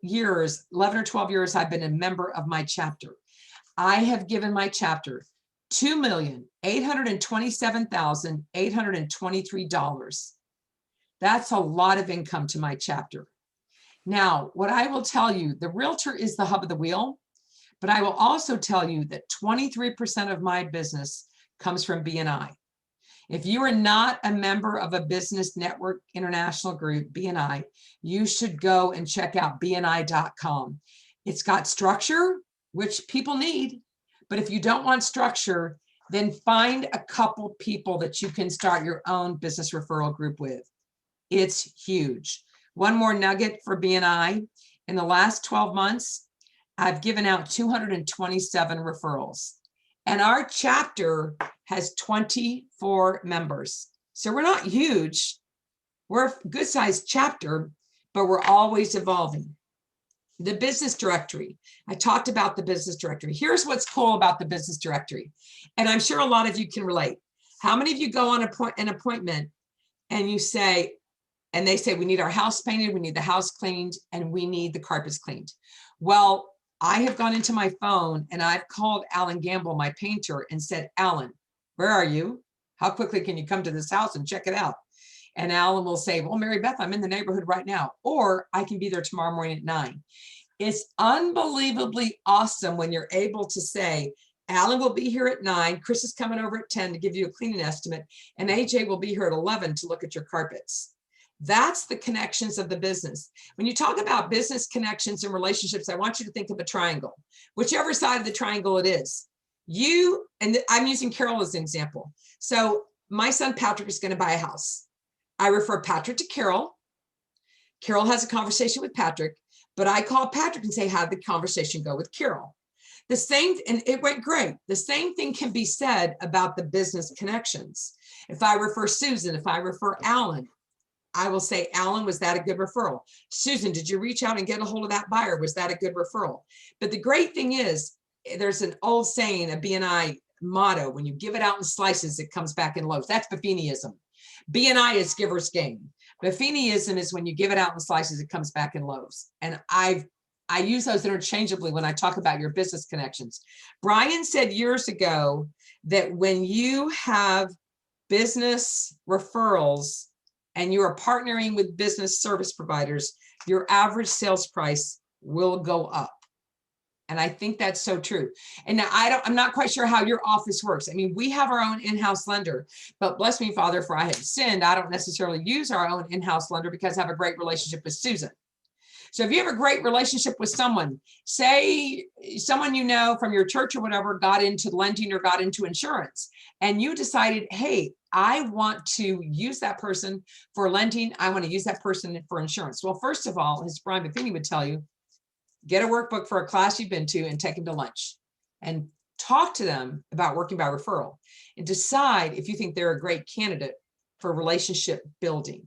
or 12 years I've been a member of my chapter, I have given my chapter $2,827,823. That's a lot of income to my chapter. Now, what I will tell you, the realtor is the hub of the wheel, but I will also tell you that 23% of my business comes from BNI. If you are not a member of a Business Network International group, BNI, you should go and check out bni.com. It's got structure, which people need, but if you don't want structure, then find a couple people that you can start your own business referral group with. It's huge. One more nugget for BNI. In the last 12 months, I've given out 227 referrals, and our chapter has 24 members. So we're not huge. We're a good sized chapter, but we're always evolving. The business directory. I talked about the business directory. Here's what's cool about the business directory. And I'm sure a lot of you can relate. How many of you go on an appointment and you say, and they say, we need our house painted, we need the house cleaned, and we need the carpets cleaned. Well, I have gone into my phone and I've called Alan Gamble, my painter, and said, Alan, where are you? How quickly can you come to this house and check it out? And Alan will say, well, Mary Beth, I'm in the neighborhood right now, or I can be there tomorrow morning at 9. It's unbelievably awesome when you're able to say, Alan will be here at 9, Chris is coming over at 10 to give you a cleaning estimate, and AJ will be here at 11 to look at your carpets. That's the connections of the business. When you talk about business connections and relationships, I want you to think of a triangle, whichever side of the triangle it is. You, and I'm using Carol as an example. So my son Patrick is going to buy a house. I refer Patrick to Carol. Carol has a conversation with Patrick, but I call Patrick and say, how'd the conversation go with Carol? The same, and it went great. The same thing can be said about the business connections. If I refer Susan, if I refer Alan, I will say, Alan, was that a good referral? Susan, did you reach out and get a hold of that buyer? Was that a good referral? But the great thing is, there's an old saying, a BNI motto, when you give it out in slices, it comes back in loaves. That's Buffiniism. BNI is giver's gain. Buffiniism is when you give it out in slices, it comes back in loaves. And I use those interchangeably when I talk about your business connections. Brian said years ago that when you have business referrals and you are partnering with business service providers, your average sales price will go up. And I think that's so true. And now I'm not quite sure how your office works. I mean, we have our own in-house lender, but bless me, Father, for I have sinned. I don't necessarily use our own in-house lender because I have a great relationship with Susan. So if you have a great relationship with someone, say someone you know from your church or whatever got into lending or got into insurance, and you decided, hey, I want to use that person for lending. I want to use that person for insurance. Well, first of all, as Brian Buffini would tell you, get a workbook for a class you've been to and take them to lunch and talk to them about working by referral and decide if you think they're a great candidate for relationship building.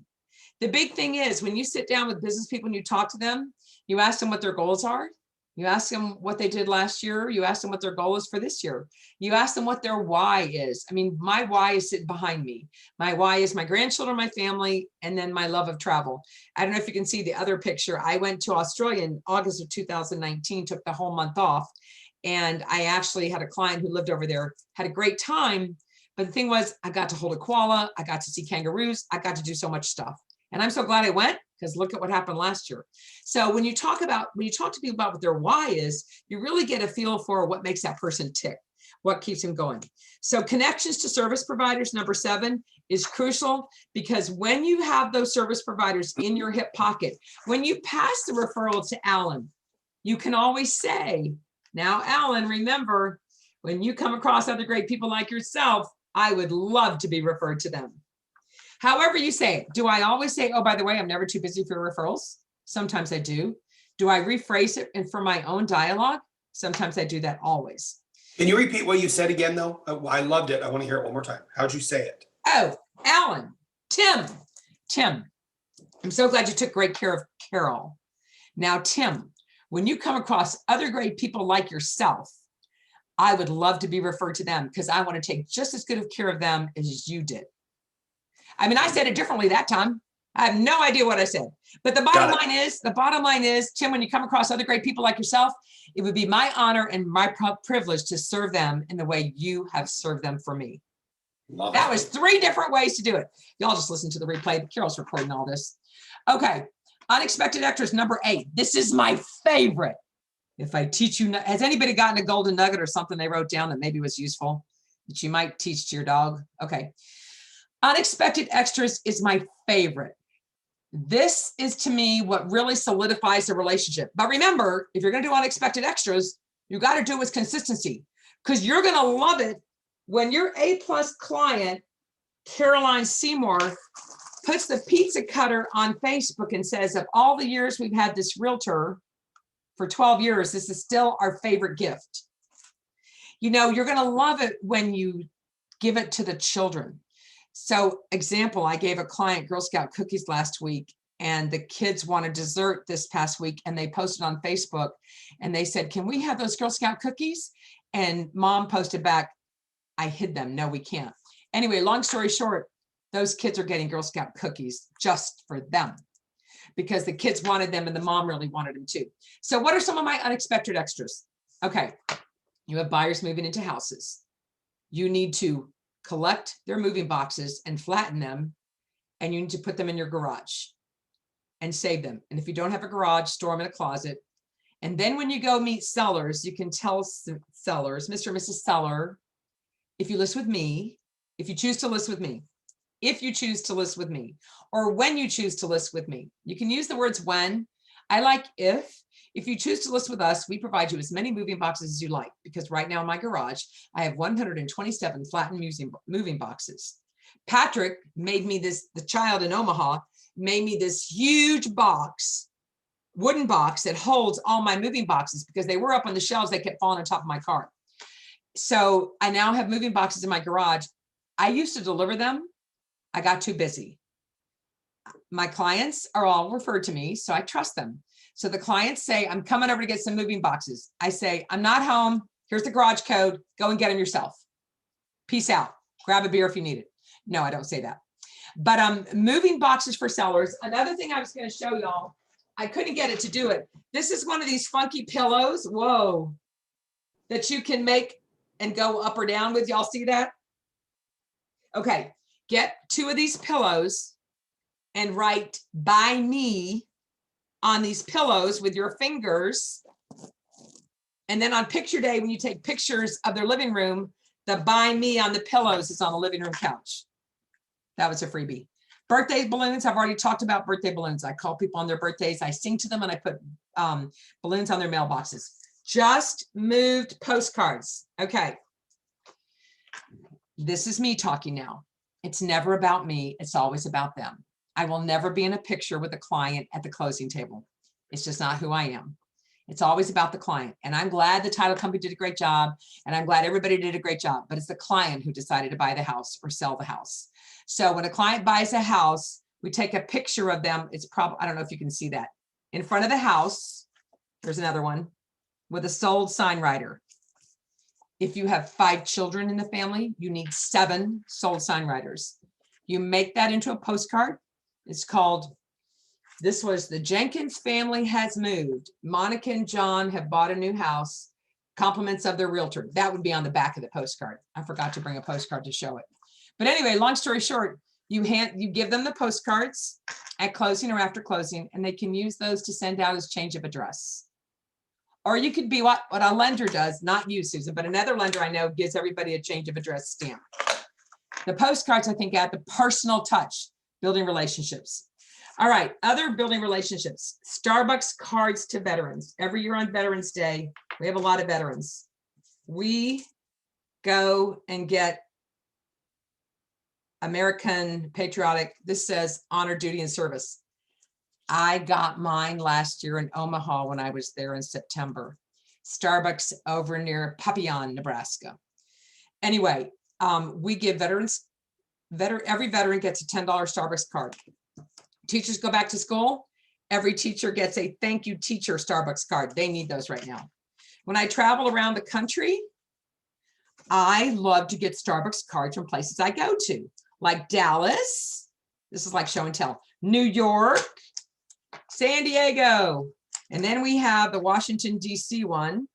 The big thing is when you sit down with business people and you talk to them, you ask them what their goals are. You ask them what they did last year. You ask them what their goal is for this year. You ask them what their why is. I mean, my why is sitting behind me. My why is my grandchildren, my family, and then my love of travel. I don't know if you can see the other picture. I went to Australia in August of 2019, took the whole month off. And I actually had a client who lived over there, had a great time. But the thing was, I got to hold a koala. I got to see kangaroos. I got to do so much stuff. And I'm so glad I went, because look at what happened last year. So when you talk to people about what their why is, you really get a feel for what makes that person tick, what keeps them going. So connections to service providers, number 7, is crucial, because when you have those service providers in your hip pocket, when you pass the referral to Alan, you can always say, now, Alan, remember, when you come across other great people like yourself, I would love to be referred to them. However you say it. Do I always say, oh, by the way, I'm never too busy for referrals? Sometimes I do. Do I rephrase it and for my own dialogue? Sometimes I do that always. Can you repeat what you said again, though? I loved it. I want to hear it one more time. How'd you say it? Oh, Alan, Tim, I'm so glad you took great care of Carol. Now, Tim, when you come across other great people like yourself, I would love to be referred to them because I want to take just as good of care of them as you did. I mean, I said it differently that time. I have no idea what I said, but the bottom line is, Tim, when you come across other great people like yourself, it would be my honor and my privilege to serve them in the way you have served them for me. Love that it. was 3 different ways to do it. Y'all just listen to the replay. Carol's recording all this. Okay. Unexpected extras, number 8. This is my favorite. If I teach you, has anybody gotten a golden nugget or something they wrote down that maybe was useful that you might teach to your dog? Okay. Unexpected extras is my favorite. This is to me what really solidifies the relationship. But remember, if you're going to do unexpected extras, you got to do it with consistency, because you're going to love it when your A+ client, Caroline Seymour, puts the pizza cutter on Facebook and says, of all the years we've had this realtor, for 12 years, this is still our favorite gift. You know, you're going to love it when you give it to the children. So example, I gave a client Girl Scout cookies last week, and the kids wanted dessert this past week, and they posted on Facebook and they said, can we have those Girl Scout cookies? And mom posted back, I hid them. No, we can't. Anyway, long story short, those kids are getting Girl Scout cookies just for them, because the kids wanted them and the mom really wanted them too. So what are some of my unexpected extras? Okay, you have buyers moving into houses. You need to collect their moving boxes and flatten them, and you need to put them in your garage and save them. And if you don't have a garage, store them in a closet. And then when you go meet sellers, you can tell sellers, Mr. and Mrs. Seller, if you list with me, if you choose to list with me, if you choose to list with me, or when you choose to list with me. You can use the words when. I like if. If you choose to list with us, we provide you as many moving boxes as you like, because right now in my garage, I have 127 flattened moving boxes. Patrick made me this, the child in Omaha, made me this huge box, wooden box that holds all my moving boxes, because they were up on the shelves, they kept falling on top of my car. So I now have moving boxes in my garage. I used to deliver them. I got too busy. My clients are all referred to me, so I trust them. So the clients say, I'm coming over to get some moving boxes. I say, I'm not home. Here's the garage code. Go and get them yourself. Peace out. Grab a beer if you need it. No, I don't say that. But moving boxes for sellers. Another thing I was going to show y'all, I couldn't get it to do it. This is one of these funky pillows. Whoa. That you can make and go up or down with. Y'all see that? Okay. Get 2 of these pillows and write "by me" on these pillows with your fingers. And then on picture day, when you take pictures of their living room, the "by me" on the pillows is on the living room couch. That was a freebie. Birthday balloons. I've already talked about birthday balloons. I call people on their birthdays. I sing to them and I put balloons on their mailboxes. Just moved postcards. Okay. This is me talking now. It's never about me. It's always about them. I will never be in a picture with a client at the closing table. It's just not who I am. It's always about the client. And I'm glad the title company did a great job. And I'm glad everybody did a great job. But it's the client who decided to buy the house or sell the house. So when a client buys a house, we take a picture of them. It's probably, I don't know if you can see that. In front of the house, there's another one with a sold sign writer. If you have 5 children in the family, you need 7 sold sign writers. You make that into a postcard. It's called, this was the Jenkins family has moved. Monica and John have bought a new house. Compliments of their realtor. That would be on the back of the postcard. I forgot to bring a postcard to show it. But anyway, long story short, you give them the postcards at closing or after closing, and they can use those to send out as change of address. Or you could be what a lender does, not you, Susan, but another lender I know gives everybody a change of address stamp. The postcards, I think, add the personal touch, building relationships. All right, other building relationships. Starbucks cards to veterans. Every year on Veterans Day, we have a lot of veterans. We go and get American patriotic, this says honor, duty, and service. I got mine last year in Omaha when I was there in September. Starbucks over near Papillon, Nebraska. Anyway, we give veterans, every veteran gets a $10 Starbucks card. Teachers go back to school. Every teacher gets a thank you teacher Starbucks card. They need those right now. When I travel around the country, I love to get Starbucks cards from places I go to, like Dallas. This is like show and tell. New York, San Diego, and then we have the Washington, D.C. one,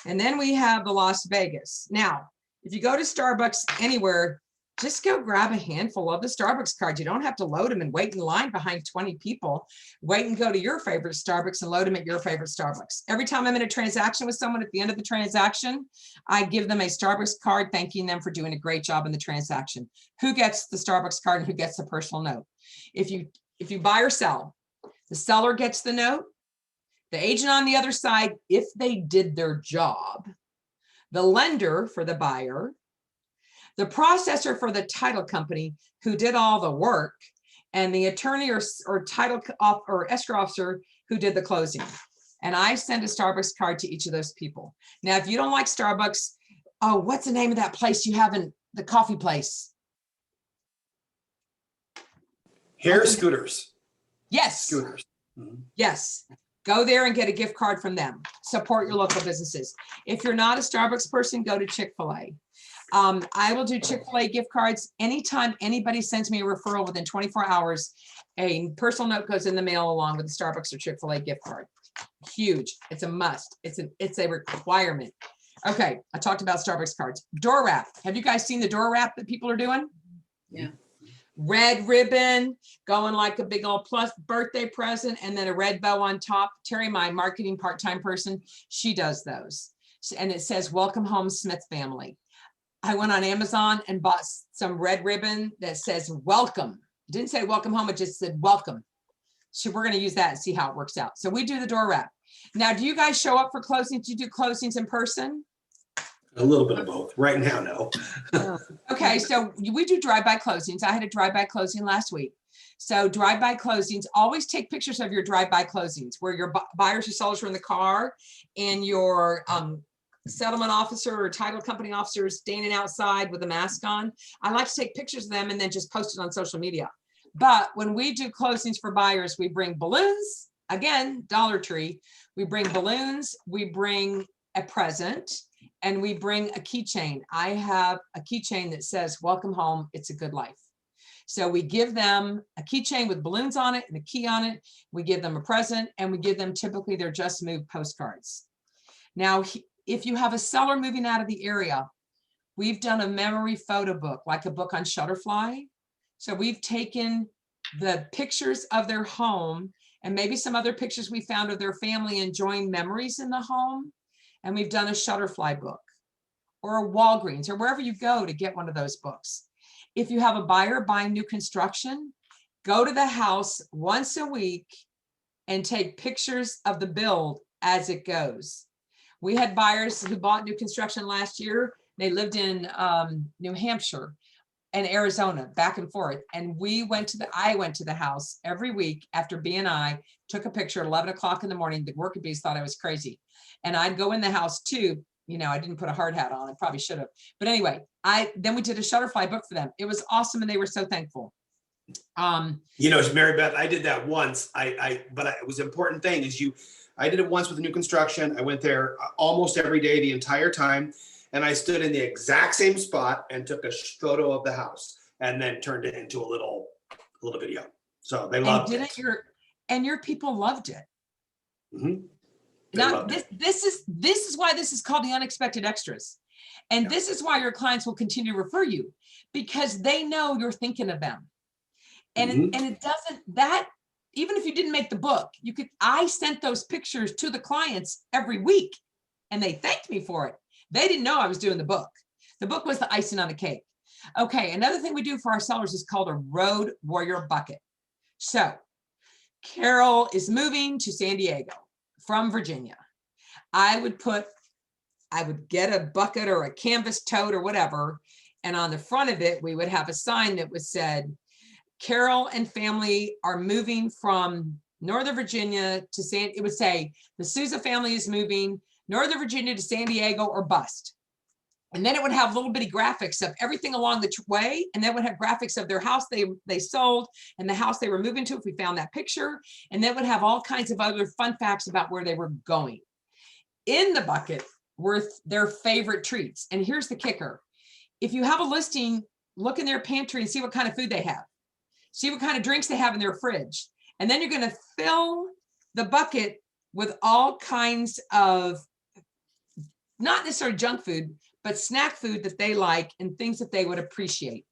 and then we have the Las Vegas. Now, if you go to Starbucks anywhere, just go grab a handful of the Starbucks cards. You don't have to load them and wait in line behind 20 people. Wait and go to your favorite Starbucks and load them at your favorite Starbucks. Every time I'm in a transaction with someone, at the end of the transaction, I give them a Starbucks card, thanking them for doing a great job in the transaction. Who gets the Starbucks card and who gets the personal note? If you buy or sell, the seller gets the note, the agent on the other side, if they did their job, the lender for the buyer, the processor for the title company who did all the work, and the attorney or title or escrow officer who did the closing. And I send a Starbucks card to each of those people. Now, if you don't like Starbucks, oh, what's the name of that place you have in the coffee place? Hair scooters. Yes. Scooters. Mhm. Yes. Go there and get a gift card from them. Support your local businesses. If you're not a Starbucks person, go to Chick-fil-A. I will do Chick-fil-A gift cards. Anytime anybody sends me a referral within 24 hours, a personal note goes in the mail along with the Starbucks or Chick-fil-A gift card. Huge. It's a must. It's a requirement. Okay, I talked about Starbucks cards. Door wrap. Have you guys seen the door wrap that people are doing? Yeah. Red ribbon, going like a big old plus birthday present, and then a red bow on top. Terry, my marketing part-time person, she does those. And it says, "Welcome home, Smith family." I went on Amazon and bought some red ribbon that says welcome. It didn't say welcome home, it just said welcome. So we're going to use that and see how it works out. So we do the door wrap. Now, do you guys show up for closings? Do you do closings in person? A little bit of both. Right now, no. Okay, so we do drive-by closings. I had a drive-by closing last week. So drive-by closings, always take pictures of your drive-by closings where your buyers or sellers are in the car and your settlement officer or title company officer is standing outside with a mask on. I like to take pictures of them and then just post it on social media. But when we do closings for buyers, we bring balloons, again, Dollar Tree. We bring balloons, we bring a present, and we bring a keychain. I have a keychain that says, "Welcome home, it's a good life." So we give them a keychain with balloons on it and a key on it. We give them a present, and we give them typically their Just Move postcards. Now, if you have a seller moving out of the area, we've done a memory photo book, like a book on Shutterfly. So we've taken the pictures of their home and maybe some other pictures we found of their family enjoying memories in the home. And we've done a Shutterfly book or a Walgreens or wherever you go to get one of those books. If you have a buyer buying new construction, go to the house once a week and take pictures of the build as it goes. We had buyers who bought new construction last year. They lived in New Hampshire and Arizona, back and forth. And I went to the house every week after BNI, took a picture at 11 o'clock in the morning. The worker bees thought I was crazy. And I'd go in the house too. You know, I didn't put a hard hat on. I probably should have. But anyway, then we did a Shutterfly book for them. It was awesome. And they were so thankful. Mary Beth, I did that once. But it was an important thing is I did it once with new construction. I went there almost every day, the entire time. And I stood in the exact same spot and took a photo of the house and then turned it into a little video. So they loved it. And your people loved it. Mm-hmm. Now, this is why this is called the unexpected extras. And this is why your clients will continue to refer you, because they know you're thinking of them. And it doesn't, even if you didn't make the book, I sent those pictures to the clients every week and they thanked me for it. They didn't know I was doing the book. The book was the icing on the cake. Okay, another thing we do for our sellers is called a Road Warrior bucket. So Carol is moving to San Diego from Virginia. I would get a bucket or a canvas tote or whatever, and on the front of it, we would have a sign that was said, Carol and family are moving from Northern Virginia to it would say, the Souza family is moving Northern Virginia to San Diego or bust. And then it would have little bitty graphics of everything along the way. And then it would have graphics of their house they sold and the house they were moving to if we found that picture. And then it would have all kinds of other fun facts about where they were going. In the bucket were their favorite treats. And here's the kicker. If you have a listing, look in their pantry and see what kind of food they have. See what kind of drinks they have in their fridge. And then you're going to fill the bucket with all kinds of, not necessarily junk food, but snack food that they like and things that they would appreciate.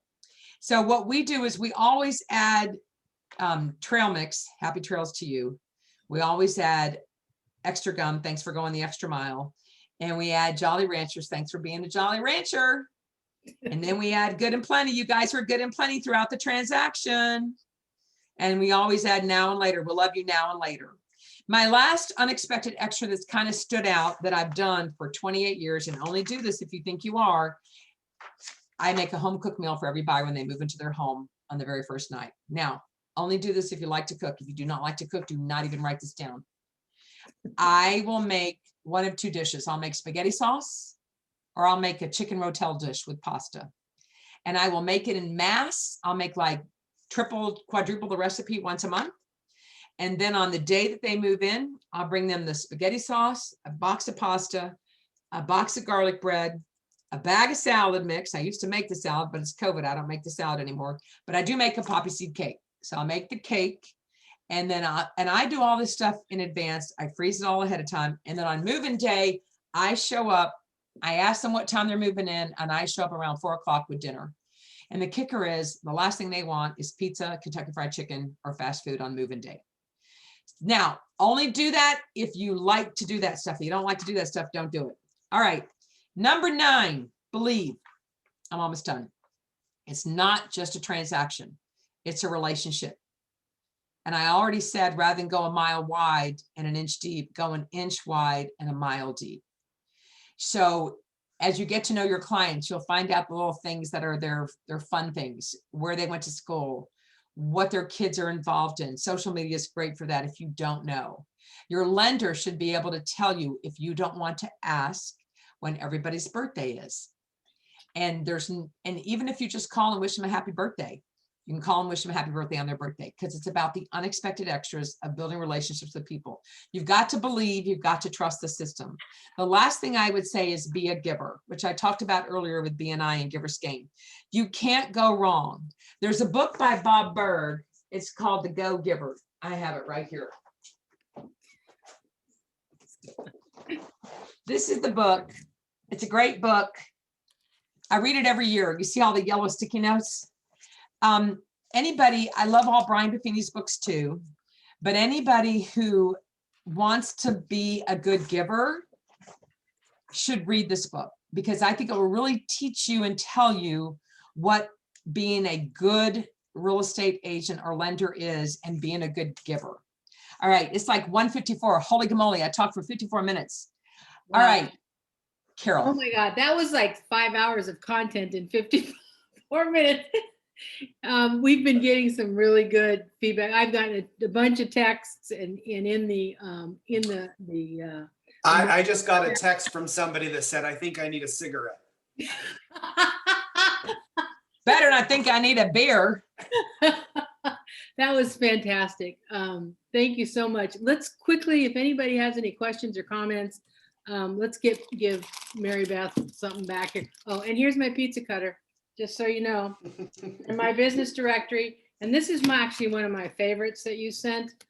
So what we do is we always add trail mix, happy trails to you. We always add extra gum, thanks for going the extra mile. And we add Jolly Ranchers, thanks for being a Jolly Rancher. And then we add Good and Plenty. You guys were good and plenty throughout the transaction. And we always add now and later. We'll love you now and later. My last unexpected extra that's kind of stood out that I've done for 28 years, and only do this if you think you are, I make a home cooked meal for every buyer when they move into their home on the very first night. Now, only do this if you like to cook. If you do not like to cook, do not even write this down. I will make one of two dishes. I'll make spaghetti sauce, or I'll make a chicken rotel dish with pasta. And I will make it in mass. I'll make like triple, quadruple the recipe once a month. And then on the day that they move in, I'll bring them the spaghetti sauce, a box of pasta, a box of garlic bread, a bag of salad mix. I used to make the salad, but it's COVID. I don't make the salad anymore, but I do make a poppy seed cake. So I'll make the cake, and then I do all this stuff in advance. I freeze it all ahead of time. And then on move-in day, I show up, I ask them what time they're moving in, and I show up around 4 o'clock with dinner. And the kicker is the last thing they want is pizza, Kentucky Fried Chicken, or fast food on move-in day. Now, only do that if you like to do that stuff. If you don't like to do that stuff, don't do it. All right. Number 9, believe. I'm almost done. It's not just a transaction. It's a relationship. And I already said, rather than go a mile wide and an inch deep, go an inch wide and a mile deep. So as you get to know your clients, you'll find out the little things that are their fun things, where they went to school, what their kids are involved in. Social media is great for that if you don't know. Your lender should be able to tell you if you don't want to ask when everybody's birthday is. And even if you just call and wish them a happy birthday, you can call and wish them a happy birthday on their birthday, because it's about the unexpected extras of building relationships with people. You've got to believe, you've got to trust the system. The last thing I would say is be a giver, which I talked about earlier with BNI and Giver's Game. You can't go wrong. There's a book by Bob Berg. It's called The Go Giver. I have it right here. This is the book. It's a great book. I read it every year. You see all the yellow sticky notes? Anybody, I love all Brian Buffini's books too, but anybody who wants to be a good giver should read this book, because I think it will really teach you and tell you what being a good real estate agent or lender is and being a good giver. All right, it's like 1:54. Holy moly, I talked for 54 minutes. Wow. All right, Carol. Oh my God, that was like 5 hours of content in 54 minutes. We've been getting some really good feedback. I've gotten a bunch of texts, and I just got a text from somebody that said, I think I need a cigarette. Better not think I need a beer. That was fantastic. Thank you so much. Let's quickly, if anybody has any questions or comments, let's give Mary Beth something back here. Oh, and here's my pizza cutter, just so you know, and my business directory. And this is actually one of my favorites that you sent,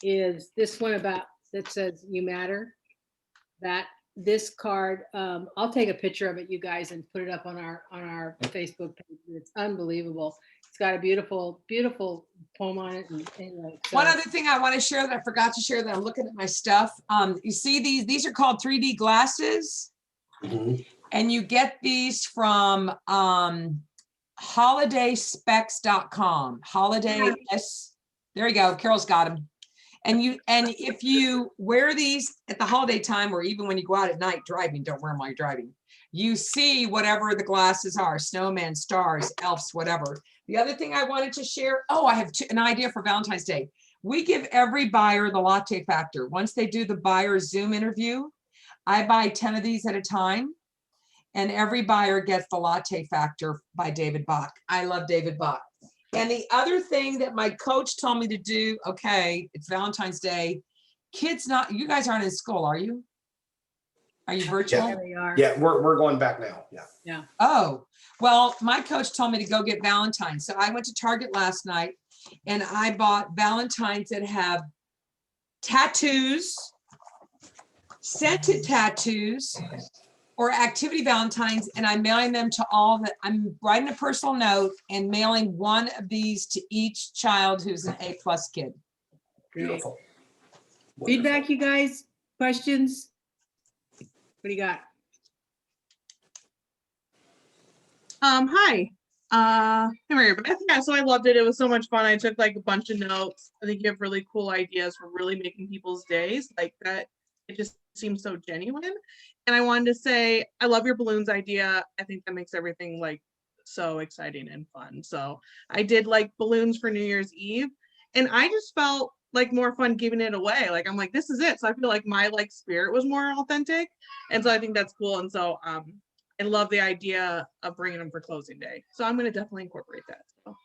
is this one that says "You Matter." This card, I'll take a picture of it, you guys, and put it up on our Facebook page. It's unbelievable. It's got a beautiful, beautiful poem on it. And so. One other thing I want to share that I forgot to share, that I'm looking at my stuff. You see these are called 3D glasses. Mm-hmm. And you get these from holidayspecs.com. There you go. Carol's got them. And if you wear these at the holiday time, or even when you go out at night driving, don't wear them while you're driving, you see whatever the glasses are, snowmen, stars, elves, whatever. The other thing I wanted to share, I have an idea for Valentine's Day. We give every buyer the latte factor. Once they do the buyer Zoom interview, I buy 10 of these at a time, and every buyer gets the latte factor by David Bach. I love David Bach. And the other thing that my coach told me to do, okay, it's Valentine's Day. You guys aren't in school, are you? Are you virtual? Yeah, we are. Yeah, we're going back now. Yeah. Yeah. Oh, well, my coach told me to go get Valentine's. So I went to Target last night and I bought Valentines that have tattoos, scented tattoos, or activity Valentines, and I'm mailing them to all that. I'm writing a personal note and mailing one of these to each child who's an A+ kid. Great. Beautiful. Feedback, you guys? Questions? What do you got? Hi. Hey, Mary Beth. Yeah, so I loved it. It was so much fun. I took like a bunch of notes. I think you have really cool ideas for really making people's days like that. It just seems so genuine. And I wanted to say, I love your balloons idea. I think that makes everything like so exciting and fun. So I did like balloons for New Year's Eve, and I just felt like more fun giving it away. Like, I'm like, this is it. So I feel like my like spirit was more authentic. And so I think that's cool. And so, I love the idea of bringing them for closing day. So I'm going to definitely incorporate that. So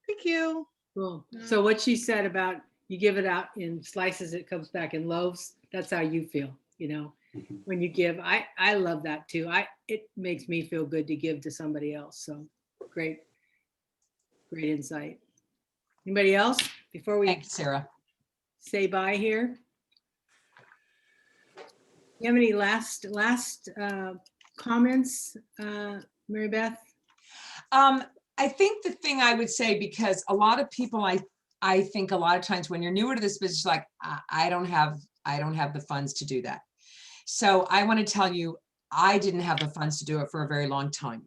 thank you. Cool. So what she said about you give it out in slices, it comes back in loaves. That's how you feel, you know, when you give. I love that too. It makes me feel good to give to somebody else. So great insight. Anybody else before we Thanks, Sarah. say bye here? You have any last comments, Mary Beth? I think the thing I would say, because a lot of people, I think a lot of times when you're newer to this business, like I don't have the funds to do that. So I want to tell you, I didn't have the funds to do it for a very long time.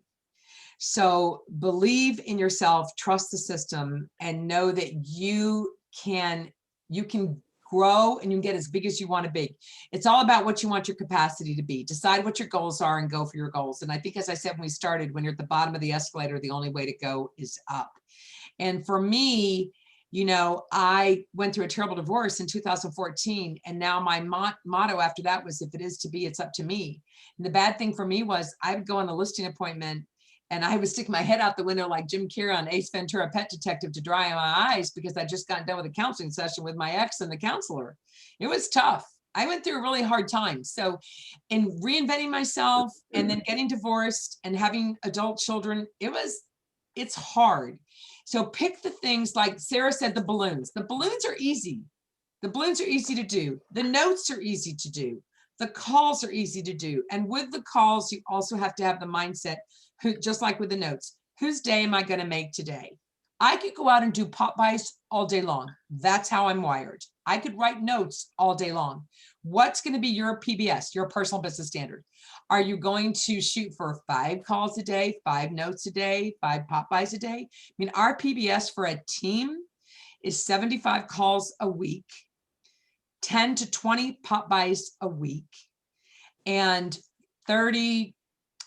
So believe in yourself, trust the system, and know that you can grow and you can get as big as you want to be. It's all about what you want your capacity to be. Decide what your goals are and go for your goals. And I think, as I said when we started, when you're at the bottom of the escalator, the only way to go is up. And for me, you know, I went through a terrible divorce in 2014. And now my motto after that was, if it is to be, it's up to me. And the bad thing for me was I would go on a listing appointment and I would stick my head out the window like Jim Carrey on Ace Ventura: Pet Detective to dry my eyes, because I just got done with a counseling session with my ex and the counselor. It was tough. I went through a really hard time. So in reinventing myself and then getting divorced and having adult children, it's hard. So pick the things, like Sarah said, the balloons. The balloons are easy. The balloons are easy to do. The notes are easy to do. The calls are easy to do. And with the calls, you also have to have the mindset, just like with the notes, whose day am I going to make today? I could go out and do pop buys all day long. That's how I'm wired. I could write notes all day long. What's going to be your PBS, your personal business standard? Are you going to shoot for 5 calls a day, 5 notes a day, 5 pop buys a day? I mean, our PBS for a team is 75 calls a week, 10 to 20 pop buys a week, and 30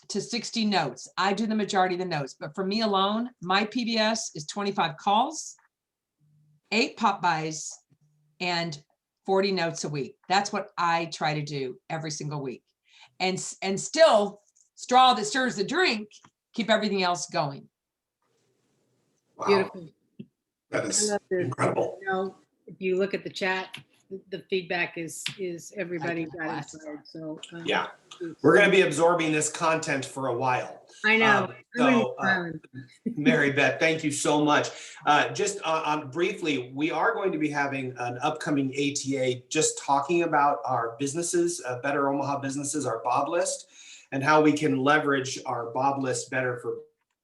to 60 notes. I do the majority of the notes, but for me alone, my PBS is 25 calls, 8 pop buys, and 40 notes a week. That's what I try to do every single week. And still, straw that stirs the drink, keep everything else going. Wow. Beautiful. That I is love this. incredible. You know, if you look at the chat, the feedback is everybody got Glasses inspired. So Yeah. We're going to be absorbing this content for a while. I know. So, Mary Beth, thank you so much. Just on briefly, we are going to be having an upcoming ATA just talking about our businesses, Better Omaha Businesses, our Bob list, and how we can leverage our Bob list better for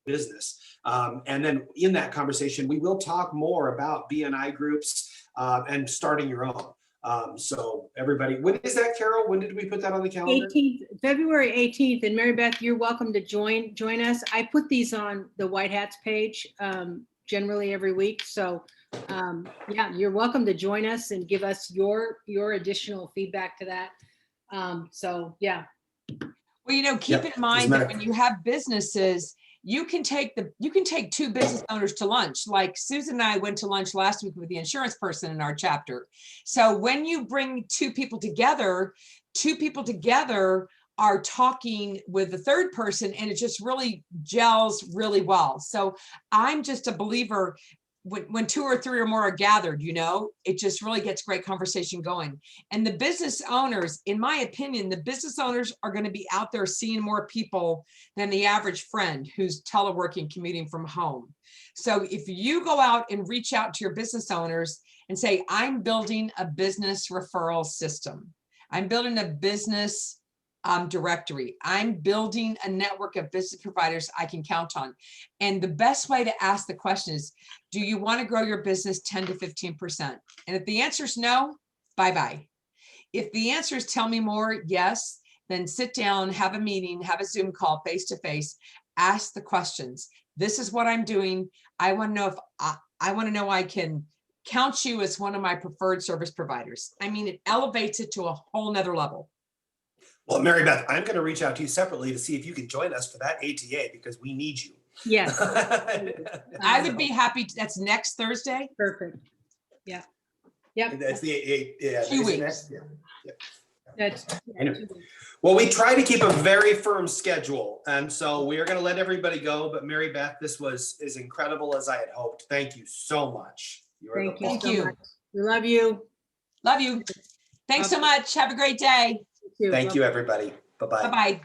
business. And then in that conversation, we will talk more about BNI groups and starting your own. So everybody, when is that, Carol? When did we put that on the calendar? 18th, February 18th. And Mary Beth, you're welcome to join us. I put these on the White Hats page generally every week. So yeah, you're welcome to join us and give us your additional feedback to that. So yeah. Well, you know, keep in mind that when you have businesses, you can take 2 business owners to lunch. Like Susan and I went to lunch last week with the insurance person in our chapter. So when you bring 2 people together are talking with the third person, and it just really gels really well. So I'm just a believer, when 2 or 3 or more are gathered, you know, it just really gets great conversation going. And the business owners, in my opinion, the business owners are going to be out there seeing more people than the average friend who's teleworking, commuting from home. So if you go out and reach out to your business owners and say, I'm building a business referral system. I'm building a business directory. I'm building a network of business providers I can count on. And the best way to ask the question is, do you want to grow your business 10 to 15%? And if the answer is no, bye-bye. If the answer is tell me more, yes, then sit down, have a meeting, have a Zoom call face-to-face, ask the questions. This is what I'm doing. I want to know if I want to know I can count you as one of my preferred service providers. I mean, it elevates it to a whole nother level. Well, Mary Beth, I'm going to reach out to you separately to see if you can join us for that ATA because we need you. Yes. I would be happy. That's next Thursday. Perfect. Yeah. Yep. That's the yeah. 2 weeks. Yeah. That's, Anyway. Well, we try to keep a very firm schedule, and so we are going to let everybody go. But Mary Beth, this was as incredible as I had hoped. Thank you so much. You are the thank you. best. Thank you. So much. We love you. Love you. Thanks so much. Have a great day. You too. Thank you, everybody. Bye-bye. Bye-bye.